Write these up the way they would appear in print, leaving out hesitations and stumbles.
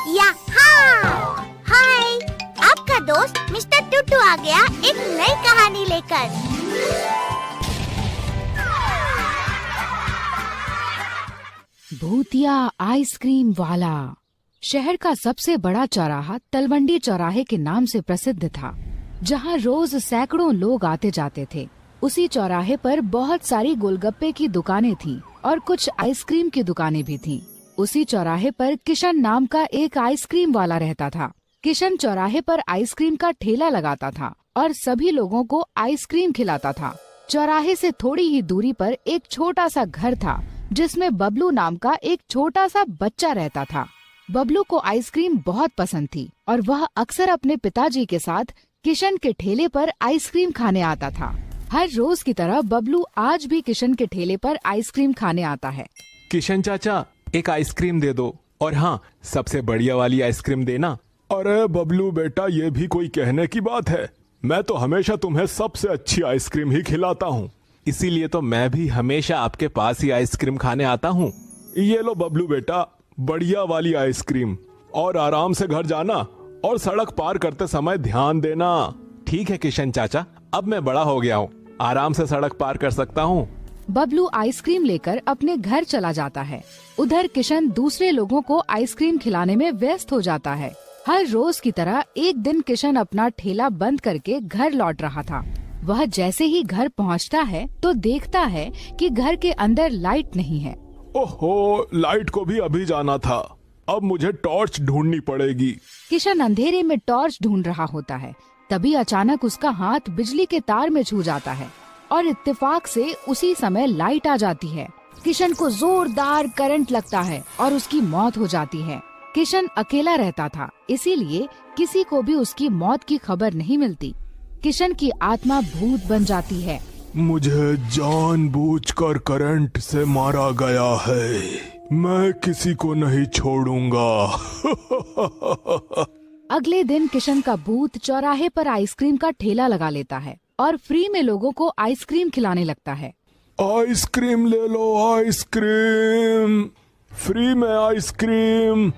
हाय, आपका दोस्त मिस्टर टूटू आ गया एक नई कहानी लेकर। भूतिया आइसक्रीम वाला। शहर का सबसे बड़ा चौराहा तलवंडी चौराहे के नाम से प्रसिद्ध था, जहां रोज सैकड़ों लोग आते जाते थे। उसी चौराहे पर बहुत सारी गोलगप्पे की दुकानें थीं और कुछ आइसक्रीम की दुकानें भी थीं। उसी चौराहे पर किशन नाम का एक आइसक्रीम वाला रहता था। किशन चौराहे पर आइसक्रीम का ठेला लगाता था और सभी लोगों को आइसक्रीम खिलाता था। चौराहे से थोड़ी ही दूरी पर एक छोटा सा घर था, जिसमें बबलू नाम का एक छोटा सा बच्चा रहता था। बबलू को आइसक्रीम बहुत पसंद थी और वह अक्सर अपने पिताजी के साथ किशन के ठेले पर आइसक्रीम खाने आता था। हर रोज की तरह बबलू आज भी किशन के ठेले पर आइसक्रीम खाने आता है। किशन चाचा, एक आइसक्रीम दे दो, और हाँ, सबसे बढ़िया वाली आइसक्रीम देना। अरे बबलू बेटा, ये भी कोई कहने की बात है? मैं तो हमेशा तुम्हें सबसे अच्छी आइसक्रीम ही खिलाता हूँ। इसीलिए तो मैं भी हमेशा आपके पास ही आइसक्रीम खाने आता हूँ। ये लो बबलू बेटा, बढ़िया वाली आइसक्रीम, और आराम से घर जाना और सड़क पार करते समय ध्यान देना। ठीक है किशन चाचा, अब मैं बड़ा हो गया हूँ, आराम से सड़क पार कर सकता हूँ। बबलू आइसक्रीम लेकर अपने घर चला जाता है। उधर किशन दूसरे लोगों को आइसक्रीम खिलाने में व्यस्त हो जाता है। हर रोज की तरह एक दिन किशन अपना ठेला बंद करके घर लौट रहा था। वह जैसे ही घर पहुंचता है तो देखता है कि घर के अंदर लाइट नहीं है। ओहो, लाइट को भी अभी जाना था। अब मुझे टॉर्च ढूंढनी पड़ेगी। किशन अंधेरे में टॉर्च ढूंढ रहा होता है। तभी अचानक उसका हाथ बिजली के तार में छू जाता है और इत्तेफाक से उसी समय लाइट आ जाती है। किशन को जोरदार करंट लगता है और उसकी मौत हो जाती है। किशन अकेला रहता था, इसीलिए किसी को भी उसकी मौत की खबर नहीं मिलती। किशन की आत्मा भूत बन जाती है। मुझे जानबूझकर करंट से मारा गया है, मैं किसी को नहीं छोड़ूंगा। अगले दिन किशन का भूत चौराहे पर आइसक्रीम का ठेला लगा लेता है और फ्री में लोगों को आइसक्रीम खिलाने लगता है। आइसक्रीम ले लो, आइसक्रीम फ्री में, आइसक्रीम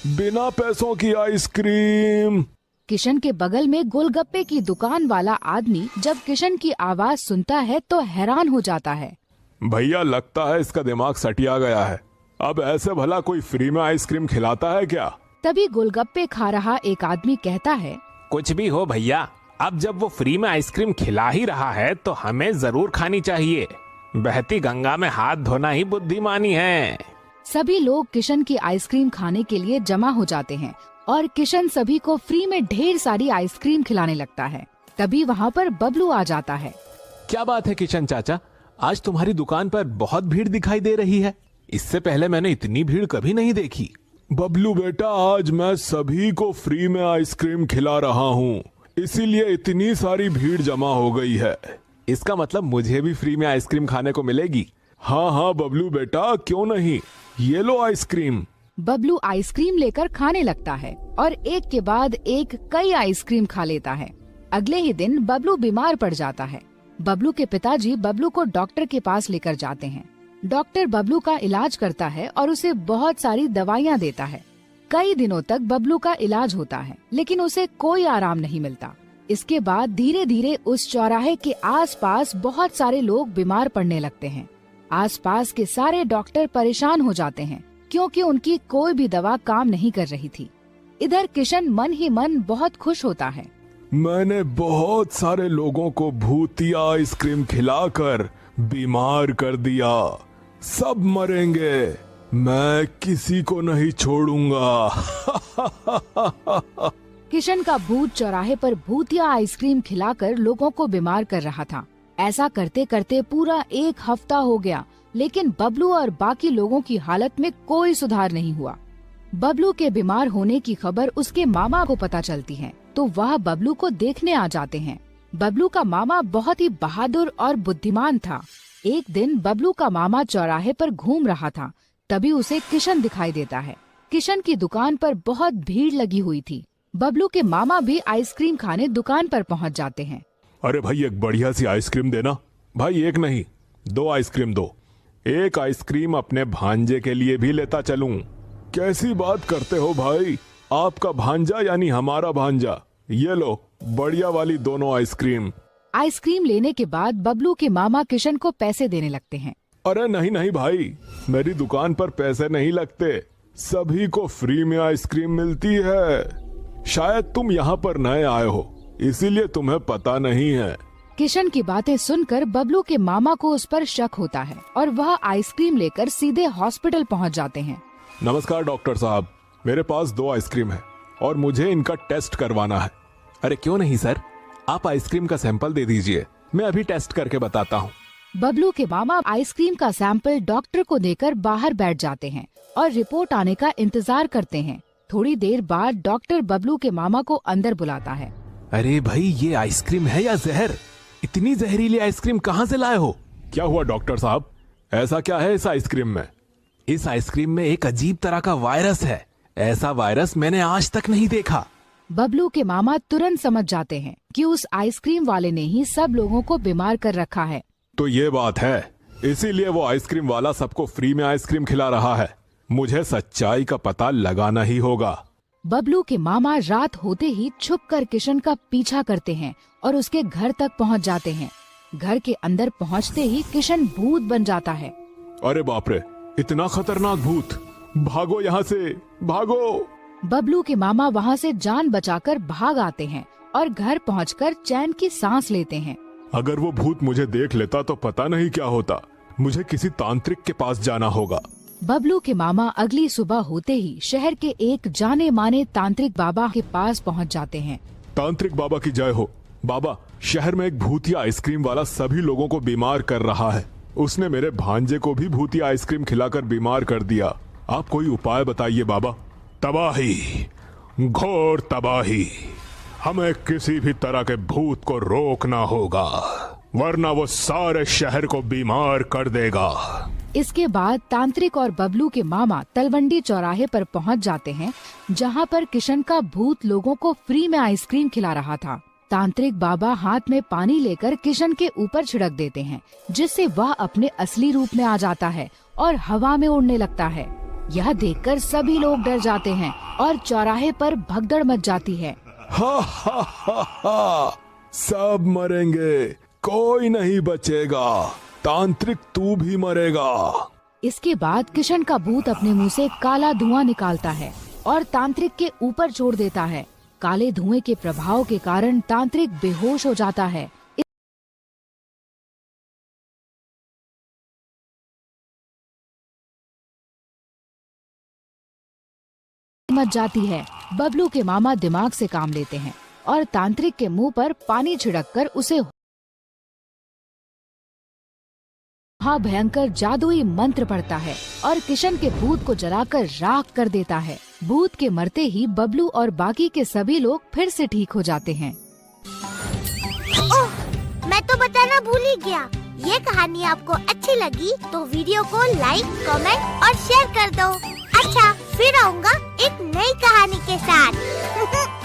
बिना पैसों की आइसक्रीम। किशन के बगल में गोलगप्पे की दुकान वाला आदमी जब किशन की आवाज सुनता है तो हैरान हो जाता है। भैया, लगता है इसका दिमाग सटिया गया है। अब ऐसे भला कोई फ्री में आइसक्रीम खिलाता है क्या? तभी गोलगप्पे खा रहा एक आदमी कहता है, कुछ भी हो भैया, अब जब वो फ्री में आइसक्रीम खिला ही रहा है तो हमें जरूर खानी चाहिए। बहती गंगा में हाथ धोना ही बुद्धिमानी है। सभी लोग किशन की आइसक्रीम खाने के लिए जमा हो जाते हैं और किशन सभी को फ्री में ढेर सारी आइसक्रीम खिलाने लगता है। तभी वहाँ पर बबलू आ जाता है। क्या बात है किशन चाचा, आज तुम्हारी दुकान पर बहुत भीड़ दिखाई दे रही है। इससे पहले मैंने इतनी भीड़ कभी नहीं देखी। बबलू बेटा, आज मैं सभी को फ्री में आइसक्रीम खिला रहा हूँ, इसीलिए इतनी सारी भीड़ जमा हो गई है। इसका मतलब मुझे भी फ्री में आइसक्रीम खाने को मिलेगी? हाँ हाँ बबलू बेटा, क्यों नहीं, ये लो आइसक्रीम। बबलू आइसक्रीम लेकर खाने लगता है और एक के बाद एक कई आइसक्रीम खा लेता है। अगले ही दिन बबलू बीमार पड़ जाता है। बबलू के पिताजी बबलू को डॉक्टर के पास लेकर जाते हैं। डॉक्टर बबलू का इलाज करता है और उसे बहुत सारी दवाइयाँ देता है। कई दिनों तक बबलू का इलाज होता है, लेकिन उसे कोई आराम नहीं मिलता। इसके बाद धीरे धीरे उस चौराहे के आसपास बहुत सारे लोग बीमार पड़ने लगते हैं। आसपास के सारे डॉक्टर परेशान हो जाते हैं, क्योंकि उनकी कोई भी दवा काम नहीं कर रही थी। इधर किशन मन ही मन बहुत खुश होता है। मैंने बहुत सारे लोगों को भूतिया आइसक्रीम खिलाकर बीमार कर दिया। सब मरेंगे, मैं किसी को नहीं छोड़ूंगा। किशन का भूत चौराहे पर भूतिया आइसक्रीम खिलाकर लोगों को बीमार कर रहा था। ऐसा करते करते पूरा एक हफ्ता हो गया, लेकिन बबलू और बाकी लोगों की हालत में कोई सुधार नहीं हुआ। बबलू के बीमार होने की खबर उसके मामा को पता चलती है, तो वह बबलू को देखने आ जाते हैं। बबलू का मामा बहुत ही बहादुर और बुद्धिमान था। एक दिन बबलू का मामा चौराहे पर घूम रहा था, तभी उसे किशन दिखाई देता है। किशन की दुकान पर बहुत भीड़ लगी हुई थी। बबलू के मामा भी आइसक्रीम खाने दुकान पर पहुंच जाते हैं। अरे भाई, एक बढ़िया सी आइसक्रीम देना। भाई, एक नहीं, 2 आइसक्रीम दो। एक आइसक्रीम अपने भांजे के लिए भी लेता चलूं। कैसी बात करते हो भाई, आपका भांजा यानी हमारा भांजा, ये लो बढ़िया वाली दोनों आइसक्रीम। आइसक्रीम लेने के बाद बबलू के मामा किशन को पैसे देने लगते हैं। अरे नहीं नहीं भाई, मेरी दुकान पर पैसे नहीं लगते, सभी को फ्री में आइसक्रीम मिलती है। शायद तुम यहाँ पर नए आए हो, इसीलिए तुम्हें पता नहीं है। किशन की बातें सुनकर बबलू के मामा को उस पर शक होता है और वह आइसक्रीम लेकर सीधे हॉस्पिटल पहुंच जाते हैं। नमस्कार डॉक्टर साहब, मेरे पास 2 आइसक्रीम है और मुझे इनका टेस्ट करवाना है। अरे क्यों नहीं सर, आप आइसक्रीम का सैंपल दे दीजिए, मैं अभी टेस्ट करके बताता हूँ। बबलू के मामा आइसक्रीम का सैंपल डॉक्टर को देकर बाहर बैठ जाते हैं और रिपोर्ट आने का इंतजार करते हैं। थोड़ी देर बाद डॉक्टर बबलू के मामा को अंदर बुलाता है। अरे भाई, ये आइसक्रीम है या जहर? इतनी जहरीली आइसक्रीम कहाँ से लाए हो? क्या हुआ डॉक्टर साहब, ऐसा क्या है इस आइसक्रीम में? इस आइसक्रीम में एक अजीब तरह का वायरस है, ऐसा वायरस मैंने आज तक नहीं देखा। बबलू के मामा तुरंत समझ जाते हैं कि उस आइसक्रीम वाले ने ही सब लोगों को बीमार कर रखा है। तो ये बात है, इसीलिए वो आइसक्रीम वाला सबको फ्री में आइसक्रीम खिला रहा है। मुझे सच्चाई का पता लगाना ही होगा। बबलू के मामा रात होते ही छुपकर किशन का पीछा करते हैं और उसके घर तक पहुंच जाते हैं। घर के अंदर पहुंचते ही किशन भूत बन जाता है। अरे बाप रे, इतना खतरनाक भूत! भागो यहाँ से, भागो! बबलू के मामा वहाँ से जान बचाकर भाग आते हैं और घर पहुंचकर चैन की सांस लेते हैं। अगर वो भूत मुझे देख लेता तो पता नहीं क्या होता। मुझे किसी तांत्रिक के पास जाना होगा। बबलू के मामा अगली सुबह होते ही शहर के एक जाने माने तांत्रिक बाबा के पास पहुंच जाते हैं। तांत्रिक बाबा की जय हो। बाबा, शहर में एक भूतिया आइसक्रीम वाला सभी लोगों को बीमार कर रहा है। उसने मेरे भांजे को भी भूतिया आइसक्रीम खिलाकर बीमार कर दिया। आप कोई उपाय बताइए बाबा। तबाही, घोर तबाही। हमें किसी भी तरह के भूत को रोकना होगा, वरना वो सारे शहर को बीमार कर देगा। इसके बाद तांत्रिक और बबलू के मामा तलवंडी चौराहे पर पहुंच जाते हैं, जहां पर किशन का भूत लोगों को फ्री में आइसक्रीम खिला रहा था। तांत्रिक बाबा हाथ में पानी लेकर किशन के ऊपर छिड़क देते हैं, जिससे वह अपने असली रूप में आ जाता है और हवा में उड़ने लगता है। यह देखकर सभी लोग डर जाते हैं और चौराहे पर भगदड़ मच जाती है। हा हा हा हा, सब मरेंगे, कोई नहीं बचेगा। तांत्रिक तू भी मरेगा। इसके बाद किशन का भूत अपने मुंह से काला धुआं निकालता है और तांत्रिक के ऊपर छोड़ देता है। काले धुएं के प्रभाव के कारण तांत्रिक बेहोश हो जाता है। मच जाती है। बबलू के मामा दिमाग से काम लेते हैं और तांत्रिक के मुंह पर पानी छिड़ककर उसे भयंकर जादुई मंत्र पढ़ता है और किशन के भूत को जलाकर राख कर देता है। भूत के मरते ही बबलू और बाकी के सभी लोग फिर से ठीक हो जाते हैं। ओह, मैं तो बताना भूल ही गया। ये कहानी आपको अच्छी लगी तो वीडियो को लाइक, कमेंट और शेयर कर दो। अच्छा, फिर आऊँगा एक नई कहानी के साथ।